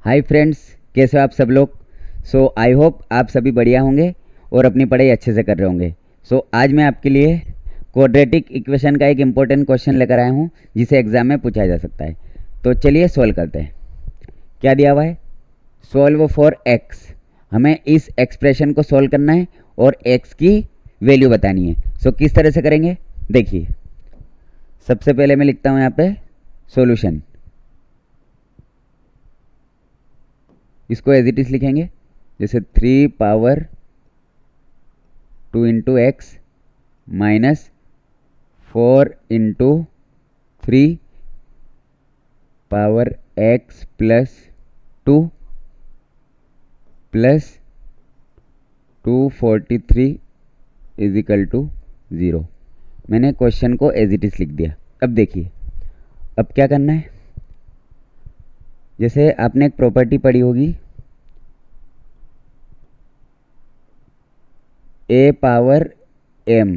Hi friends, कैसे हो आप सब लोग। आई होप आप सभी बढ़िया होंगे और अपनी पढ़ाई अच्छे से कर रहे होंगे। आज मैं आपके लिए क्वाड्रेटिक इक्वेशन का एक इम्पोर्टेंट क्वेश्चन लेकर आया हूँ जिसे एग्ज़ाम में पूछा जा सकता है। तो चलिए सॉल्व करते हैं। क्या दिया हुआ है? Solve for x. हमें इस एक्सप्रेशन को सॉल्व करना है और एक्स की वैल्यू बतानी है। किस तरह से करेंगे देखिए। सबसे पहले मैं लिखता हूँ यहाँ पे सॉल्यूशन। इसको एज इट इज लिखेंगे, जैसे 3 power 2 into x minus 4 into 3 power x plus 2 plus 243 is equal to 0। मैंने क्वेश्चन को एज इट इज लिख दिया। अब देखिए, अब क्या करना है। जैसे आपने एक प्रॉपर्टी पढ़ी होगी, ए पावर एम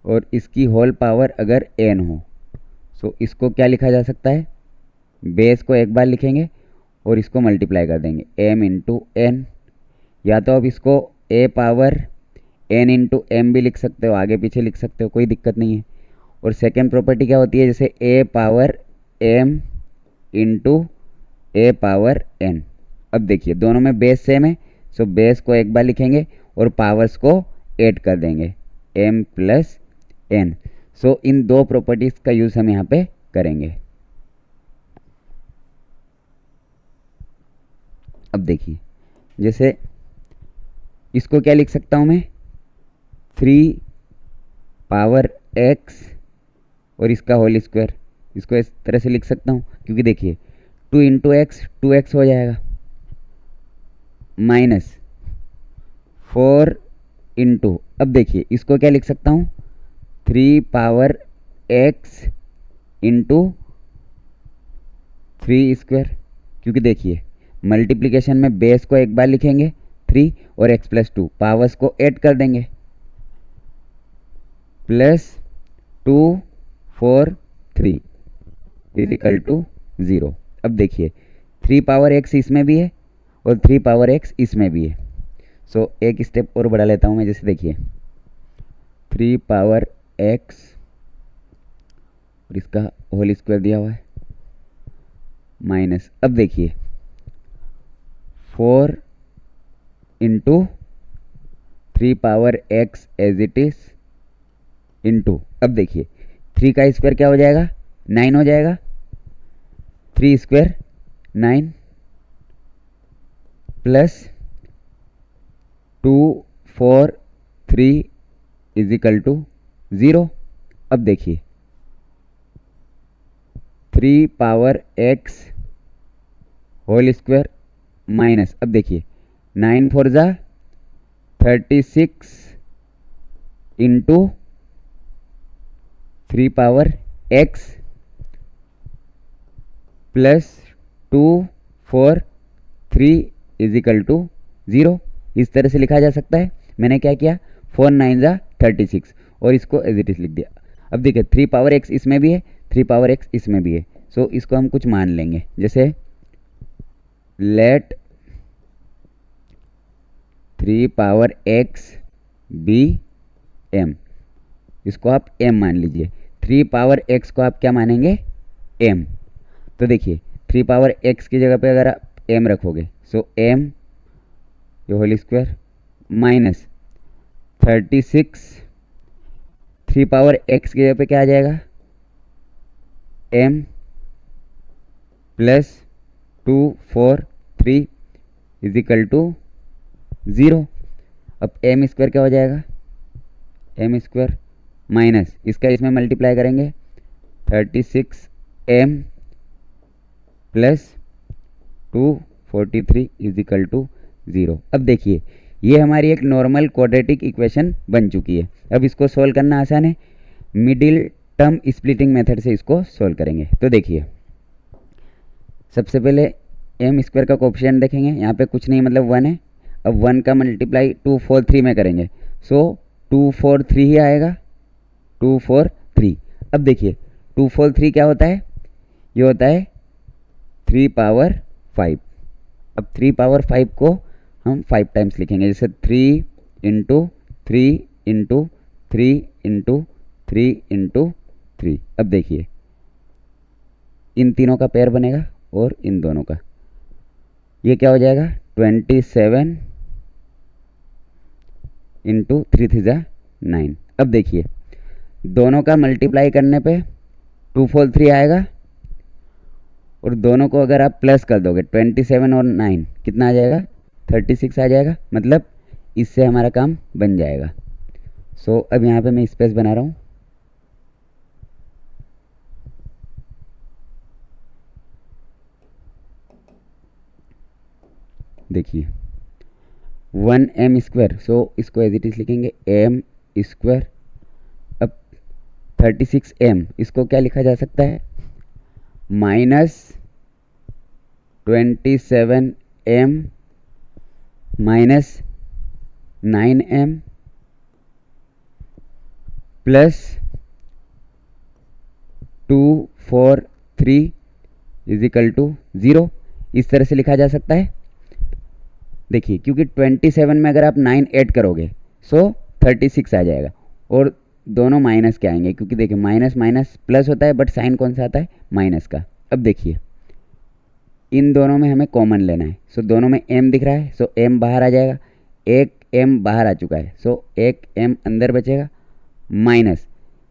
और इसकी होल पावर अगर एन हो, इसको क्या लिखा जा सकता है? बेस को एक बार लिखेंगे और इसको मल्टीप्लाई कर देंगे एम इंटू एन। या तो अब इसको ए पावर एन इंटू एम भी लिख सकते हो, आगे पीछे लिख सकते हो, कोई दिक्कत नहीं है। और सेकेंड प्रॉपर्टी क्या होती है? जैसे ए पावर एम इंटू ए पावर एन। अब देखिए दोनों में बेस सेम है, बेस को एक बार लिखेंगे और पावर्स को ऐड कर देंगे एम प्लस एन। इन दो प्रॉपर्टीज़ का यूज़ हम यहाँ पे करेंगे। अब देखिए, जैसे इसको क्या लिख सकता हूँ मैं? 3 पावर एक्स और इसका होल स्क्वायर। इसको इस तरह से लिख सकता हूँ क्योंकि देखिए 2 इंटू एक्स 2x हो जाएगा, माइनस 4 इंटू, अब देखिए इसको क्या लिख सकता हूँ? 3 पावर एक्स इंटू 3 स्क्वायर। क्योंकि देखिए मल्टीप्लिकेशन में बेस को एक बार लिखेंगे 3 और x प्लस 2, पावर्स को ऐड कर देंगे प्लस 2 4 3 इज इक्वल टू 0। अब देखिए 3 पावर एक्स इसमें भी है और 3 पावर एक्स इसमें भी है। एक स्टेप और बढ़ा लेता हूँ मैं। जैसे देखिए 3 पावर एक्स और इसका होल स्क्वायर दिया हुआ है, माइनस, अब देखिए 4 into 3 power x as it is into, अब देखिए 3 का स्क्वायर क्या हो जाएगा? 9 हो जाएगा। 3 square 9 plus 2 4 3 is equal to 0। अब देखिए 3 power x whole square minus, अब देखिए 9 4 जा 36 into 3 power x plus 2 4 3 is equal to 0। इस तरह से लिखा जा सकता है। मैंने क्या किया? 4 9 जा 36 और इसको एज इट इज लिख दिया। अब देखिए 3 पावर एक्स इसमें भी है, 3 पावर एक्स इसमें भी है। इसको हम कुछ मान लेंगे, जैसे let 3 power x be m. इसको आप m मान लीजिए। 3 पावर x को आप क्या मानेंगे? m। तो देखिए 3 पावर x की जगह पे अगर आप m रखोगे, m ये whole square minus 36, 3 power x की जगह पे क्या आ जाएगा? m plus 2 4 3 is equal to 0। अब m स्क्वायर क्या हो जाएगा? m स्क्वायर माइनस इसका इसमें मल्टीप्लाई करेंगे 36m plus 243 is equal to 0। अब देखिए ये हमारी एक नॉर्मल क्वाड्रेटिक इक्वेशन बन चुकी है। अब इसको सोल्व करना आसान है। मिडिल टर्म स्प्लिटिंग मेथड से इसको सोल्व करेंगे। तो देखिए सबसे पहले m स्क्वायर का कोफिशिएंट देखेंगे, यहाँ पे कुछ नहीं मतलब 1 है। अब 1 का मल्टीप्लाई 2 4 3 में करेंगे, 2 4 3 ही आएगा, 2 4 3। अब देखिए 2 4 3 क्या होता है? ये होता है 3 पावर 5। अब 3 पावर 5 को हम 5 टाइम्स लिखेंगे, जैसे 3 इंटू 3 इंटू 3 इंटू 3 इंटू 3। अब देखिए इन तीनों का पेयर बनेगा और इन दोनों का, ये क्या हो जाएगा 27 इंटू 3 3 जा 9। अब देखिए दोनों का मल्टीप्लाई करने पे 2 4 3 आएगा और दोनों को अगर आप प्लस कर दोगे 27 और 9 कितना आ जाएगा 36 आ जाएगा, मतलब इससे हमारा काम बन जाएगा। सो अब यहाँ पे मैं स्पेस बना रहा हूँ। देखिए 1m स्क्वायर, सो इसको एज इट इज लिखेंगे m स्क्वायर। अब 36m इसको क्या लिखा जा सकता है minus 27m minus 9m plus 2 4 3 is equal to 0, इस तरह से लिखा जा सकता है। देखिए क्योंकि 27 में अगर आप 9 ऐड करोगे सो 36 आ जाएगा और दोनों माइनस के आएंगे, क्योंकि देखिए माइनस माइनस प्लस होता है बट साइन कौन सा आता है माइनस का। अब देखिए इन दोनों में हमें कॉमन लेना है, सो दोनों में m दिख रहा है, सो m बाहर आ जाएगा, एक m बाहर आ चुका है, सो एक m अंदर बचेगा, माइनस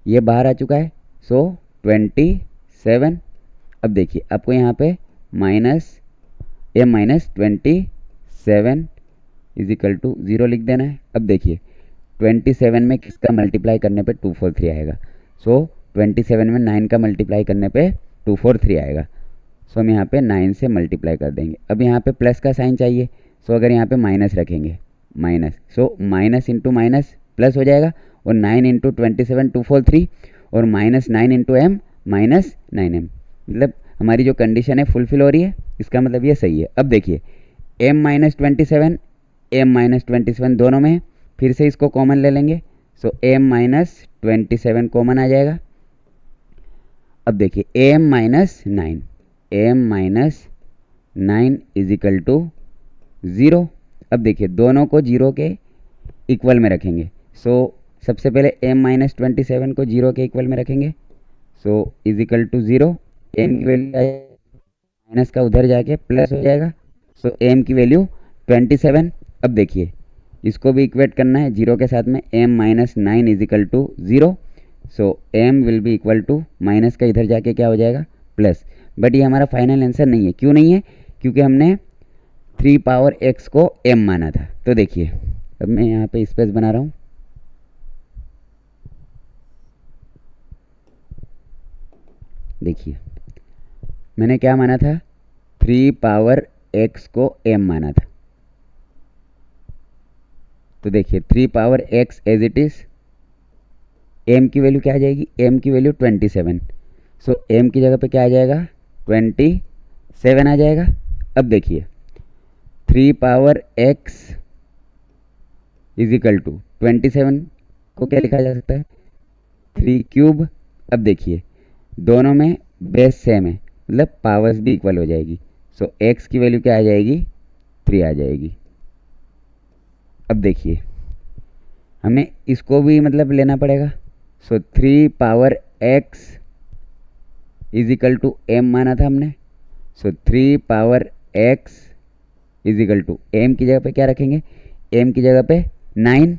ये बाहर आ चुका है, सो 27। अब देखिए आपको यहाँ पे minus m minus 27 is equal to 0 लिख देना है। अब देखिए 27 में किसका मल्टीप्लाई करने पे 2 4 3 आएगा, सो 27 में 9 का मल्टीप्लाई करने पे 2 4 3 आएगा, सो हम यहाँ पे 9 से मल्टीप्लाई कर देंगे। अब यहाँ पे प्लस का साइन चाहिए, सो अगर यहाँ पे माइनस रखेंगे minus, so minus into minus plus हो जाएगा और 9 इंटू 27 2 4 3 और minus 9 into M minus 9m, मतलब हमारी जो कंडीशन है फुलफिल हो रही है, इसका मतलब ये सही है। अब देखिए m माइनस 27 m माइनस 27 दोनों में है, फिर से इसको कॉमन ले लेंगे, सो m माइनस 27 कॉमन आ जाएगा। अब देखिए m माइनस 9 इजिकल टू 0। अब देखिए दोनों को 0 के इक्वल में रखेंगे, सो सबसे पहले m माइनस 27 को 0 के इक्वल में रखेंगे, सो इजिकल टू 0। m की वैल्यू माइनस का उधर जाके प्लस हो जाएगा, सो m की वैल्यू 27। अब देखिए इसको भी इक्वेट करना है 0 के साथ में, m minus 9 is equal to 0, so m will be equal to minus का इधर जाके क्या हो जाएगा प्लस। बट ये हमारा फाइनल आंसर नहीं है, क्यों नहीं है, क्योंकि हमने 3 पावर x को m माना था। तो देखिए अब मैं यहाँ पे स्पेस बना रहा हूँ। देखिए मैंने क्या माना था 3 पावर x को m माना था, तो देखिए 3 power x as it is m की वैल्यू क्या आ जाएगी, m की वैल्यू 27, सो m की जगह पे क्या आ जाएगा 27 आ जाएगा। अब देखिए 3 पावर x इजिकल टू 27 को क्या लिखा जा सकता है 3 क्यूब। अब देखिए दोनों में बेस सेम है, मतलब पावर्स भी इक्वल हो जाएगी, सो x की वैल्यू क्या आ जाएगी 3 आ जाएगी। अब देखिए हमें इसको भी मतलब लेना पड़ेगा, so 3 power x is equal to m माना था हमने, so 3 power x is equal to m की जगह पे क्या रखेंगे, m की जगह पे 9,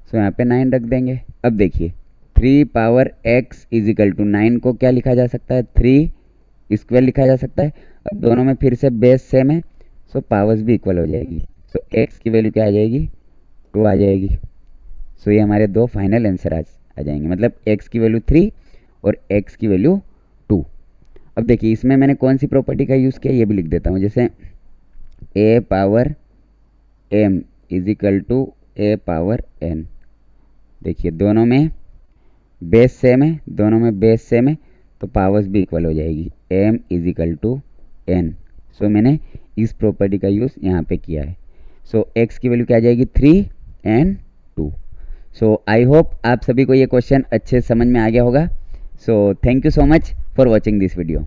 सो यहाँ पे 9 रख देंगे। अब देखिए 3 पावर x इजिकल टू 9 को क्या लिखा जा सकता है 3 स्क्वायर लिखा जा सकता है। अब दोनों में फिर से बेस सेम है, सो पावर्स भी इक्वल हो जाएगी, सो x की वैल्यू क्या आ जाएगी 2 आ जाएगी। सो ये हमारे दो फाइनल आंसर आ जाएंगे, मतलब x की वैल्यू 3 और x की वैल्यू 2। अब देखिए इसमें मैंने कौन सी प्रॉपर्टी का यूज़ किया ये भी लिख देता हूँ, जैसे a power m is equal to a power n। देखिए दोनों में बेस सेम है, दोनों में बेस सेम है तो पावर्स भी इक्वल हो जाएगी, m इजिकल टू n। सो मैंने इस प्रॉपर्टी का यूज़ यहाँ पे किया है। सो x की वैल्यू क्या आ जाएगी 3 एंड 2। सो आई होप आप सभी को ये क्वेश्चन अच्छे समझ में आ गया होगा। So thank you so much for watching this video.